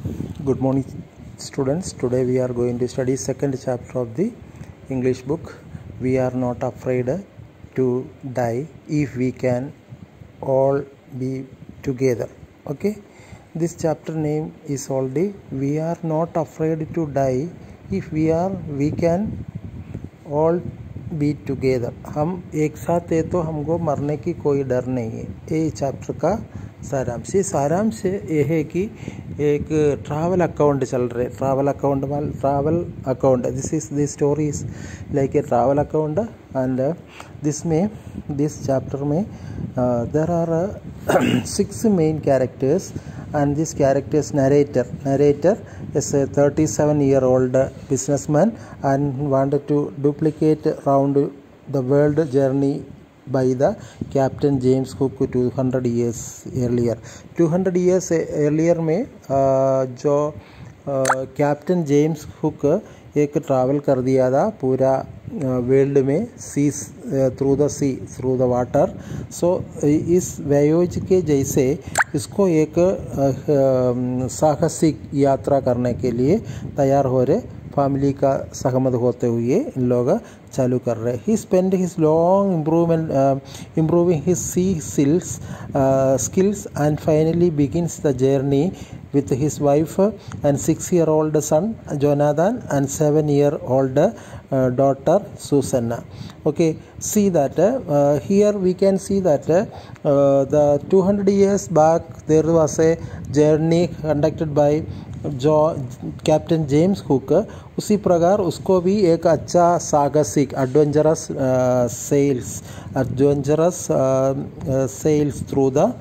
Good morning, students. Today we are going to study second chapter of the English book. We are not afraid to die if we can all be together. Okay, this chapter name is already we are not afraid to die if we can all be together. हम एक साथ है तो हमको मरने की कोई डर नहीं है. ये चैप्टर का सारांश ये है कि एक ट्रैवल अकाउंट चल रहे. Travel account this story is like a travel account and this chapter में there are 6 main characters and this character's narrator is a 37-year-old businessman and wanted to duplicate around the world journey by the Captain James Cook 200 years earlier. 200 years earlier में जो captain James hook एक travel कर दिया था पूरा world में through the water. सो इस वयोज के जैसे इसको एक साहसिक यात्रा करने के लिए तैयार हो रहे. फैमिली का सहमत होते हुए इन लोग चालू कर रहे. He spend his long improving his sea skills and finally begins the journey with his wife and 6-year-old son Jonathan and 7-year-old daughter Susanna. Okay, see that here we can see that the 200 years back there was a journey conducted by captain James hook. उसी प्रकार उसको भी एक अच्छा साहसिक adventurous sales through the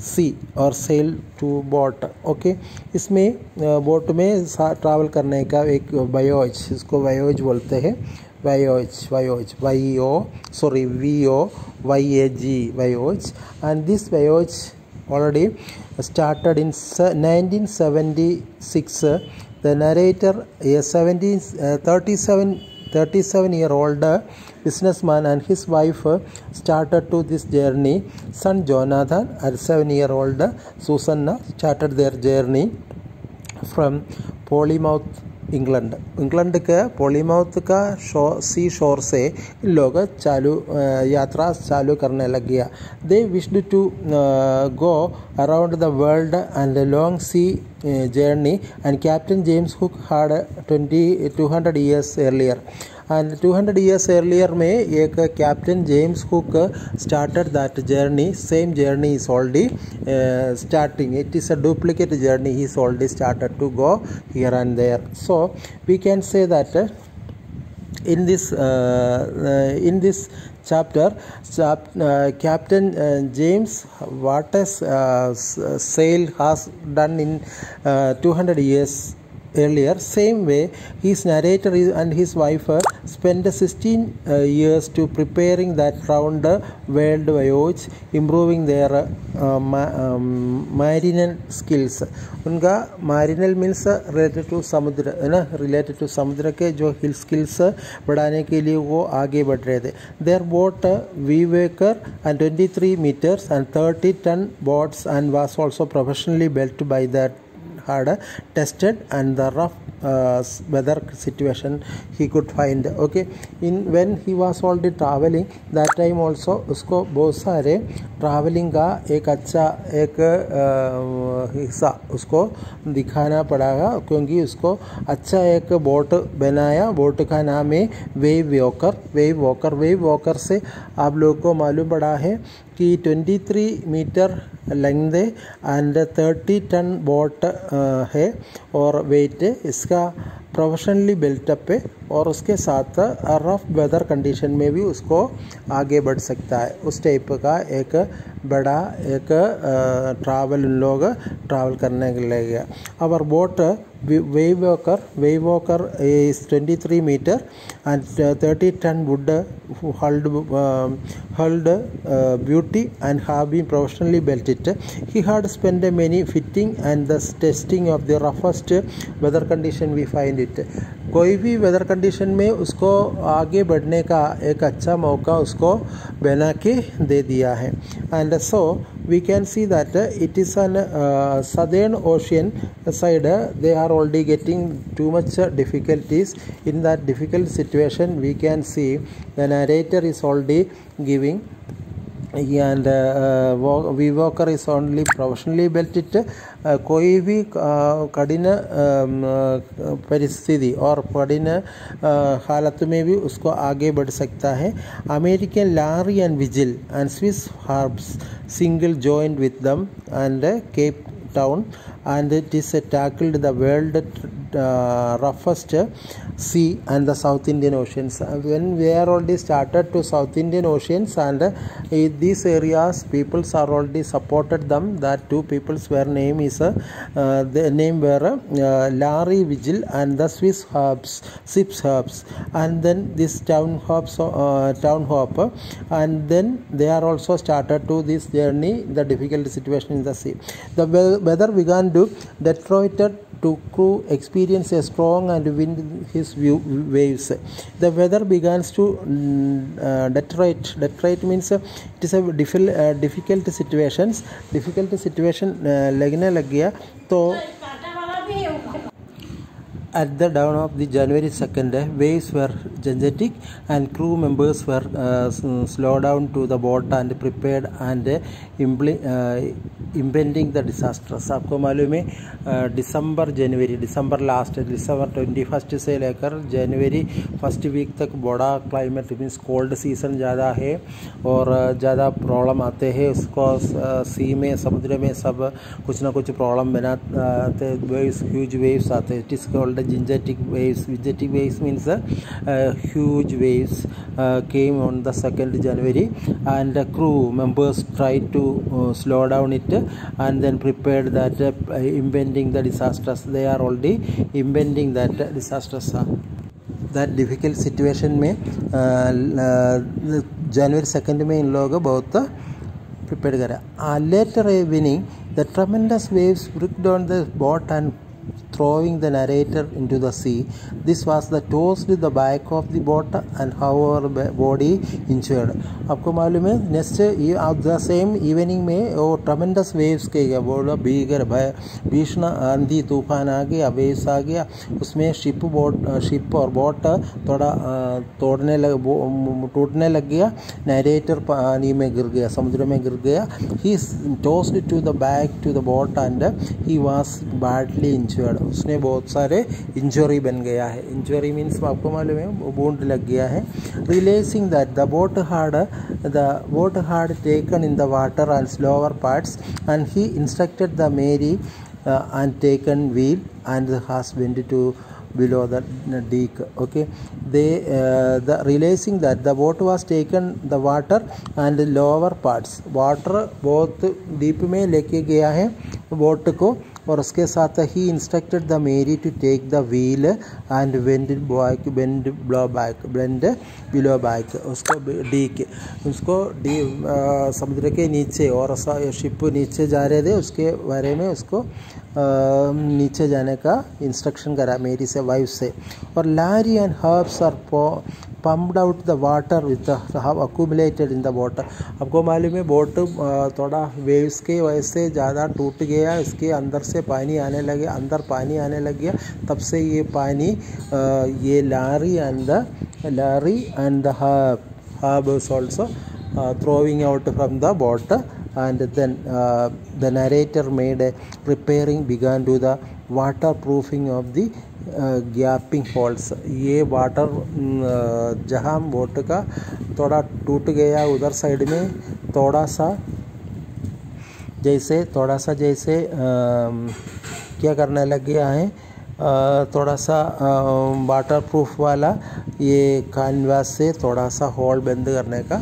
सी और cell to boat. Okay, इसमें boat में ट्रैवल करने का एक वयोज, इसको वयोज बोलते हैं. वयोज and this voyage already started in 1976. The narrator, a 37-year-old businessman and his wife started to this journey. Son Jonathan and 7-year-old Susanna started their journey from Plymouth, England के पोलीमाउथ का सी शोर से इन लोग यात्रा चालू करने लग गया. They wished to go around the world and long sea journey, and Captain James Cook had 200 years earlier. And 200 years earlier में एक captain James hook started that journey. Same journey is already starting. It is a duplicate journey. He is already started to go here and there. So we can say that in this chapter, Captain James what sail has done in 200 years earlier. Same way his narrator and his wife spent 16 years to preparing that round world voyage, improving their marinal skills. उनका marinal means related to समुद्र है ना, related to समुद्र के जो हिल skills बढ़ाने के लिए वो आगे बढ़ रहे थे. Their boat Weaver and 23 meters and 30-ton boats and was also professionally built by that had tested and the rough weather situation he could find. Okay, when he was already traveling that time also उसको बहुत सारे traveling का एक अच्छा एक हिस्सा उसको दिखाना पड़ेगा, क्योंकि उसको अच्छा एक बोट बनाया. बोट का नाम है वेव वॉकर से आप लोगों को मालूम पड़ा है कि 23 metre length and 30 ton boat है और वेट इसका प्रोफेशनली बिल्टअप है, और उसके साथ रफ वेदर कंडीशन में भी उसको आगे बढ़ सकता है. उस टाइप का एक बड़ा एक ट्रैवल उन लोग ट्रैवल करने के लिए गया. अवर boat wave walker is 23 meter and 30 ton wood hulled beauty and have been professionally built it. He had spent many fitting and the testing of the roughest weather condition we find it. कोई भी weather condition में उसको आगे बढ़ने का एक अच्छा मौका उसको बना के दे दिया है. And so we can see that it is an southern ocean side. They are already getting too much difficulties. In that difficult situation, we can see the narrator is already giving, and V Walker is only professionally belted. कोई भी कठिन परिस्थिति और कठिन हालत में भी उसको आगे बढ़ सकता है. American Larry and Vigil and Swiss Herbs single joint with them and Cape Town, and it is tackled the world roughest sea and the South Indian Oceans. When we are already started to South Indian Oceans, and in these areas peoples are already supported them. That two peoples were name is the name were Larry Vigil and the Swiss Herbs, and then this town hop, and then they are also started to this journey, the difficult situation in the sea. The weather began to deteriorate to crew experience a strong and wind his waves. The weather begins to deteriorate. Deteriorate means it is a difficult situations. Difficult situation लगने लग गया. तो at the dawn of the January 2nd, waves were gigantic and crew members were slowed down to the boat and prepared and impending the disasters. आपको मालूम है दिसंबर last दिसंबर 21 से लेकर जनवरी 1 week तक बड़ा क्लाइमेट मीन्स कोल्ड सीज़न ज़्यादा है और ज़्यादा प्रॉब्लम आते हैं. उसको सी में समुद्र में सब कुछ ना कुछ प्रॉब्लम बनाते. वेव्स ह्यूज वेव्स आते हैं. It is called gigantic waves. Gigantic waves means huge waves came on the 2nd January, and the crew members tried to slow down it and then prepared that impending the disasters. They are already impending that disasters. That difficult situation में January 2nd में इन लोग बहुत prepared करा. Later evening, the tremendous waves broke down the boat and throwing the narrator into the sea. This was the tossed the back of the boat and our body injured. आपको मालूम है next the same evening में वो tremendous waves के गया बोला भीगर भीषण आंधी तूफान आ गया. वेव्स आ गया. उसमें शिप और बोट थोड़ा टूटने लग गया. नरेटर पानी में गिर गया, समुद्र में गिर गया. ही tossed to the back to the boat and he was badly injured. उसने बहुत सारे इंजरी बन गया है. इंजरी मीन्स आपको मालूम है वुंड लग गया है. Realising that the boat had taken in the water and slower parts, and he instructed the Mary and taken wheel and the husband to below the deck. Okay, the realizing that the boat was taken the water and lower parts, water बहुत deep में लेके गया है boat को, और उसके साथ ही instructed the Mary to take the wheel and bend below back. उसको डीक उसको समुद्र के नीचे और शिप नीचे जा रहे थे उसके बारे में उसको नीचे जाने का इंस्ट्रक्शन करा मेरी से वाइफ से. और Larry and Herbs are pumped out the water with have accumulated in the water. आपको मालूम है बोट थोड़ा वेव्स के वजह से ज़्यादा टूट गया. इसके अंदर से पानी आने आने लग गया. तब से ये पानी ये लारी and the herb is also throwing out from the boat, and then the narrator made a began to the waterproofing of the gapping holes. ये वाटर जहाँ बोट का थोड़ा टूट गया उधर साइड में थोड़ा सा जैसे क्या करने लग गया है, थोड़ा सा वाटर प्रूफ वाला ये कैनवास से थोड़ा सा होल बंद करने का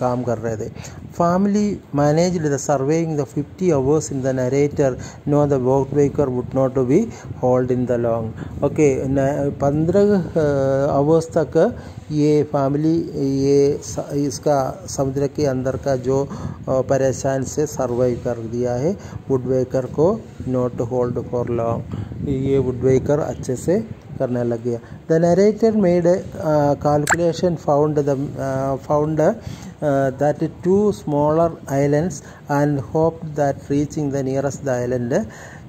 काम कर रहे थे. Family managed the surveying the 50 hours in the narrator. No, the boatmaker would not be hauled in the long. Okay, 15 hours तक ये फैमिली ये इसका समुद्र के अंदर का जो परेशान से सर्वाइव कर दिया है. वुडवेकर को नॉट होल्ड फॉर लॉन्ग. ये वुडवेकर अच्छे से करने लग गया. The narrator made a calculation found that two smaller islands and hoped that reaching the nearest the island,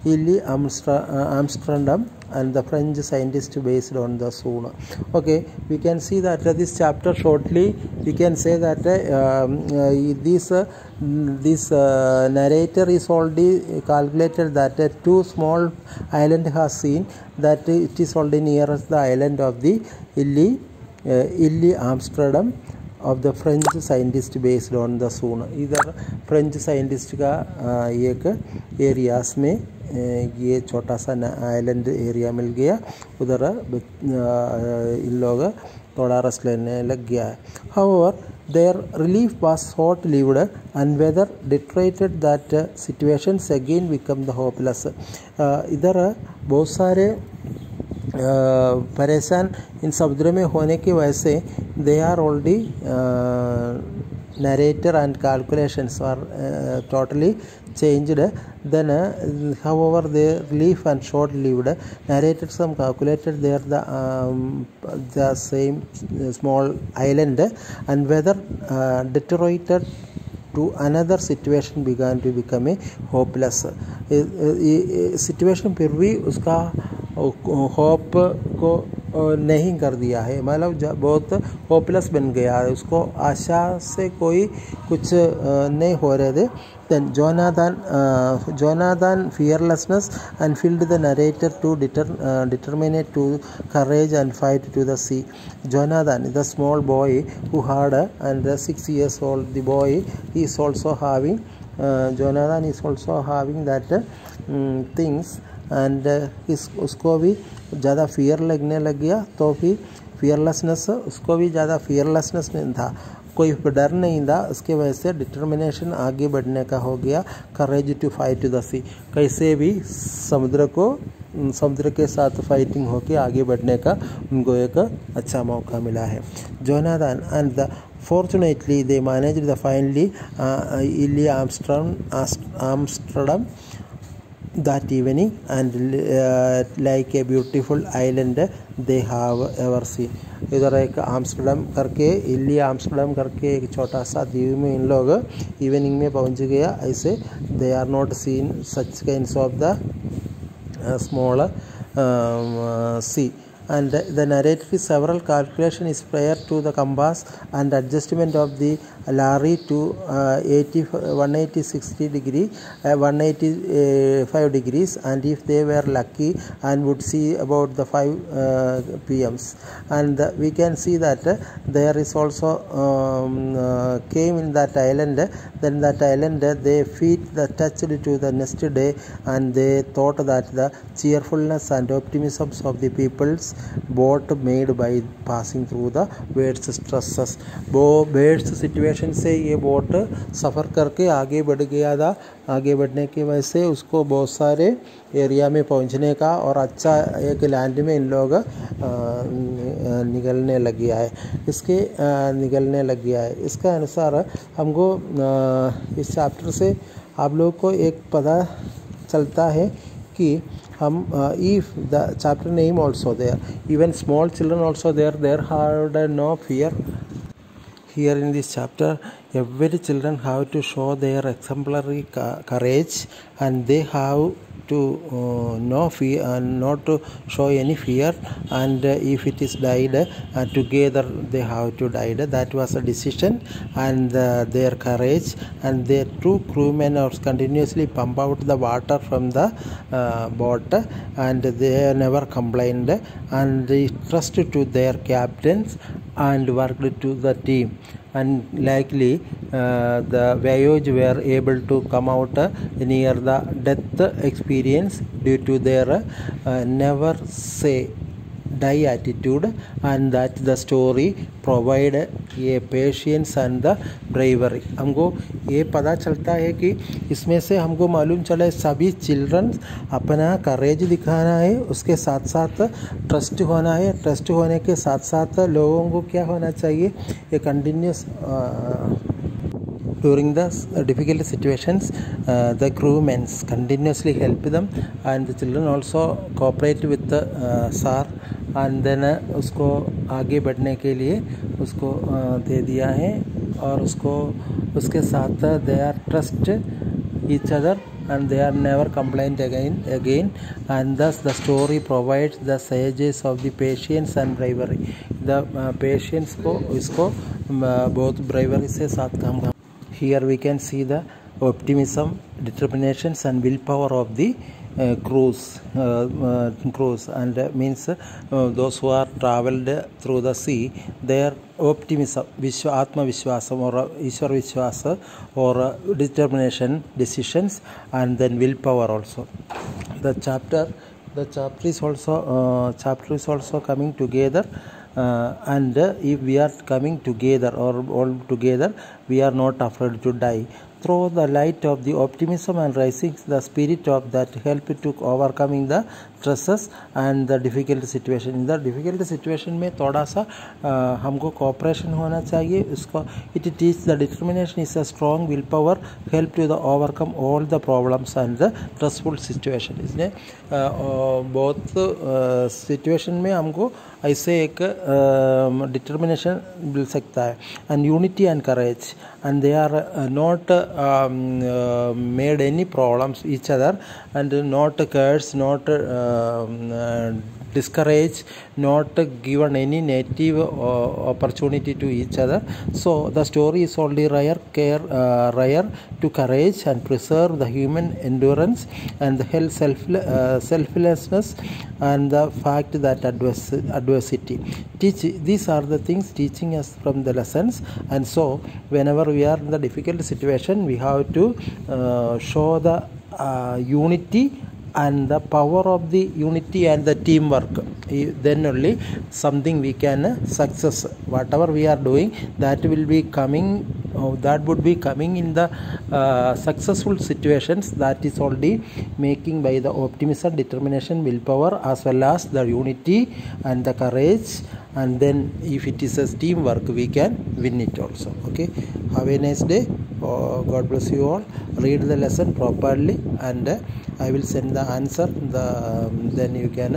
Illy Amsterdam, and the French scientist based on the Soon. Okay, we can see that this chapter shortly we can say that this narrator is already calculated that two small island has seen that it is already nearest the island of the Illy Amsterdam of the French scientist based on the Soon. इधर French scientist का एक areas में ये छोटा सा island area मिल गया, उधर इन लोग थोड़ा रेस्ट लेने लग गया है. However, their relief was short-lived and weather deteriorated that situations again become the hopeless. इधर बहुत सारे परेशान इन समुद्र में होने की वजह से they are already narrator and calculations are totally changed. Then however the relief and short lived narrators some calculated they are the same small island and weather deteriorated to another situation began to become a hopeless. situation फिर भी उसका hope को नहीं कर दिया है, मतलब बहुत होपलेस बन गया है, उसको आशा से कोई कुछ नहीं हो रहे थे. Then Jonathan fearlessness and filled the narrator to determine to courage and fight to the sea. Jonathan, the small boy who had and 6 years old, the boy he is also having Jonathan is also having that things and उसको भी ज़्यादा fear लगने लग गया, तो फिर fearlessness उसको भी ज़्यादा फियरलेसनेस नहीं था, कोई डर नहीं था, उसके वजह से डिटर्मिनेशन आगे बढ़ने का हो गया. करेज टू फाइट द सी, कैसे भी समुद्र के साथ फाइटिंग होके आगे बढ़ने का उनको एक अच्छा मौका मिला है. Jonathan and the fortunately they managed the finally Illy Amsterdam that evening and like a beautiful island they have ever seen. इधर एक आम्स्टरडम करके इल्ली आम्स्टरडम करके एक छोटा सा द्वीप में इन लोग इवनिंग में पहुंच गया. ऐसे they are not seen such kinds of the small sea. And the narrator is several calculation is prior to the compass and adjustment of the Larry to 185 degrees, and if they were lucky and would see about the 5 p.m. and we can see that there is also came in that island. Then that island they feet the touched to the next day, and they thought that the cheerfulness and optimism of the people's boat made by passing through the world's stresses. वो beds situation से ये boat सफ़र करके आगे बढ़ गया था, आगे बढ़ने की वजह से उसको बहुत सारे एरिया में पहुंचने का और अच्छा एक लैंड में इन लोग निकलने लग गया है. इसके अनुसार हमको इस चैप्टर से आप लोग को एक पता चलता है कि हम if the chapter name also there, even small children also there had no fear. Here in this chapter every children have to show their exemplary courage, and they have to no fear and not to show any fear, and if it is died together they have to die. That was a decision, and their courage and their two crewmen are continuously pump out the water from the boat, and they never complained, and they trusted to their captains and worked to the team, and likely the voyage were able to come out near the death experience due to their never say die attitude, and that the story provide a patience and the bravery. हमको ये पता चलता है कि इसमें से हमको मालूम चला है सभी चिल्ड्रन अपना करेज दिखाना है, उसके साथ साथ ट्रस्ट होना है, ट्रस्ट होने के साथ साथ लोगों को क्या होना चाहिए, ये continuous during the difficult situations, the crewmen continuously help them, and the children also cooperate with the sir, and then उसको आगे बढ़ने के लिए उसको दे दिया है, और उसको उसके साथ they are trust each other and they are never complained again, and thus the story provides the sages of the patience and bravery. The patience को इसको बहुत bravery से साथ काम. Here we can see the optimism, determinations and willpower of the crews, and means those who are traveled through the sea, their optimism, Atma Vishwasam or Ishwar Vishwasa, or determination, decisions, and then willpower also. The chapter is also coming together. And if we are coming together or all together, we are not afraid to die. Through the light of the optimism and rising the spirit of that help to overcoming the stresses and the difficult situation. In the difficult situation में थोड़ा सा हमको cooperation होना चाहिए. उसको it teaches the determination is a strong willpower help to the overcome all the problems and the stressful situation. इसने बहुत situation में हमको ऐसे एक determination मिल सकता है, and unity and courage, and they are not made any problems each other, and not curse, not discourage, not given any negative opportunity to each other. So the story is only rare to courage and preserve the human endurance and the selflessness and the fact that adversity. These are the things teaching us from the lessons, and so whenever we are in the difficult situation, we have to show the unity and the power of the unity and the teamwork. Then only something we can success. Whatever we are doing, that will be coming, that would be coming in the successful situations. That is already making by the optimism, determination, willpower, as well as the unity and the courage. And then if it is a teamwork, we can win it also. Okay, have a nice day. God bless you all. Read the lesson properly, and I will send the answer. Then you can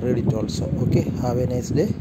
read it also. Okay, have a nice day.